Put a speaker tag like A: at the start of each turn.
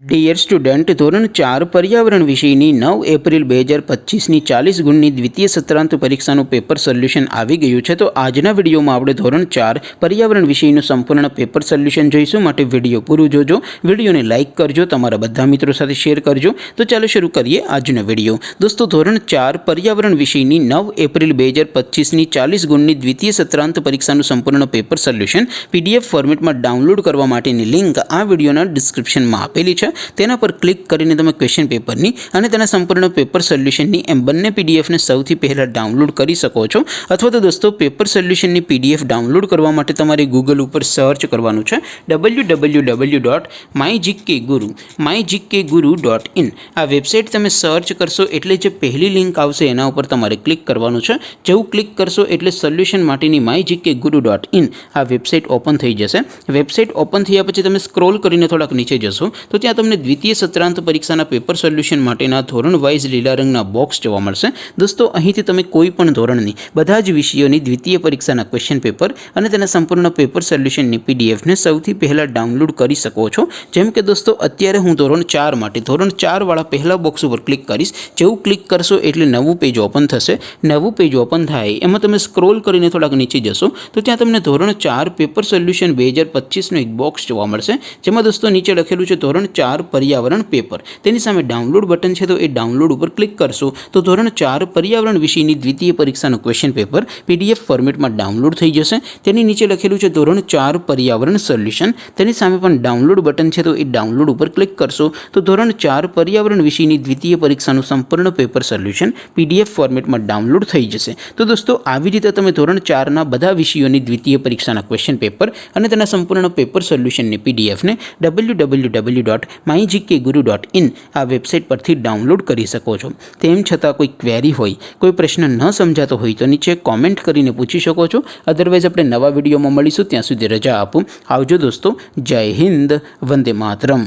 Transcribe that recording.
A: Dear student धोरण 4 पर्यावरण विषयની 9 April 2025ની 40 ગુણની દ્વિતીય સત્રાંત પરીક્ષાનું પેપર સોલ્યુશન આવી ગયું છે। તો આજના વિડીયોમાં આપણે ધોરણ 4 पर्यावरण વિષયનું સંપૂર્ણ પેપર સોલ્યુશન જોઈશું। માટે વિડીયો પૂરું જોજો, વિડીયોને લાઈક કરજો, તમારા બધા મિત્રો સાથે શેર કરજો। તો ચાલો શરૂ કરીએ આજનો વિડીયો। દોસ્તો ધોરણ 4 पर्यावरण વિષયની 9 એપ્રિલ 2025ની 40 ગુણની દ્વિતીય સત્રાંત પરીક્ષાનું સંપૂર્ણ પેપર સોલ્યુશન PDF ફોર્મેટમાં ડાઉનલોડ કરવા માટેની લિંક આ વિડીયોના ડિસ્ક્રિપ્શનમાં આપેલી છે। તેના પર ક્લિક કરીને તમે ક્વેશ્ચન પેપરની અને તેના સંપૂર્ણ પેપર સોલ્યુશનની એમ બંને પીડીએફને સૌથી પહેલાં ડાઉનલોડ કરી શકો છો। અથવા તો દોસ્તો પેપર સોલ્યુશનની પીડીએફ ડાઉનલોડ કરવા માટે તમારે ગૂગલ ઉપર સર્ચ કરવાનું છે www.mygkguru.in। આ વેબસાઇટ તમે સર્ચ કરશો એટલે જે પહેલી લિંક આવશે એના ઉપર તમારે ક્લિક કરવાનું છે। જેવું ક્લિક કરશો એટલે સોલ્યુશન માટેની mygkguru.in આ વેબસાઇટ ઓપન થઈ જશે। વેબસાઇટ ઓપન થયા પછી તમે સ્ક્રોલ કરીને થોડાક નીચે જશો તો ત્યાં તમને દ્વિતીય સત્રાંત પરીક્ષાના પેપર સોલ્યુશન માટેના ધોરણ વાઇઝ લીલા રંગના બોક્સ જોવા મળશે। દોસ્તો અહીંથી તમે કોઈ પણ ધોરણની બધા જ વિષયોની દ્વિતીય પરીક્ષાના ક્વેશ્ચન પેપર અને તેના સંપૂર્ણ પેપર સોલ્યુશનની પીડીએફને સૌથી પહેલાં ડાઉનલોડ કરી શકો છો। જેમ કે દોસ્તો અત્યારે હું ધોરણ 4 માટે ધોરણ 4 વાળા પહેલા બોક્સ ઉપર ક્લિક કરીશ। જેવું ક્લિક કરશો એટલે નવું પેજ ઓપન થશે। નવું પેજ ઓપન થાય એમાં તમે સ્ક્રોલ કરીને થોડાક નીચે જશો તો ત્યાં તમને ધોરણ 4 પેપર સોલ્યુશન 2025નું એક બોક્સ જોવા મળશે। જેમાં દોસ્તો નીચે લખેલું છે ધોરણ 4 पर्यावरण पेपर। तेनी सामे डाउनलोड बटन है तो ये डाउनलोड पर क्लिक करशो तो धोरण 4 पर्यावरण विषयनी द्वितीय परीक्षाનું क्वेश्चन पेपर PDF फॉर्मेट में डाउनलोड थई जशे। तेनी नीचे लखेलुं छे धोरण 4 पर्यावरण सोल्यूशन। तेनी सामे पण डाउनलोड बटन है तो ये डाउनलोड पर क्लिक करशो तो धोरण 4 पर्यावरण विषयनी द्वितीय परीक्षाનું संपूर्ण पेपर सोल्यूशन PDF फॉर्मेट में डाउनलोड थई जशे। तो दोस्तों આવી રીતે તમે ધોરણ 4 ના બધા વિષયોની દ્વિતીય પરીક્ષાના ક્વેશ્ચન પેપર અને તેના સંપૂર્ણ પેપર સોલ્યુશનની PDF ને www.mygkguru.in આ વેબસાઇટ પરથી ડાઉનલોડ કરી શકો છો। તેમ છતાં કોઈ ક્વેરી હોય, કોઈ પ્રશ્ન ન સમજાતો હોય તો નીચે કોમેન્ટ કરીને પૂછી શકો છો। અધરવાઇઝ આપણે નવા વિડીયોમાં મળીશું, ત્યાં સુધી રજા આપો। આવજો દોસ્તો, જય હિન્દ, વંદે માતરમ।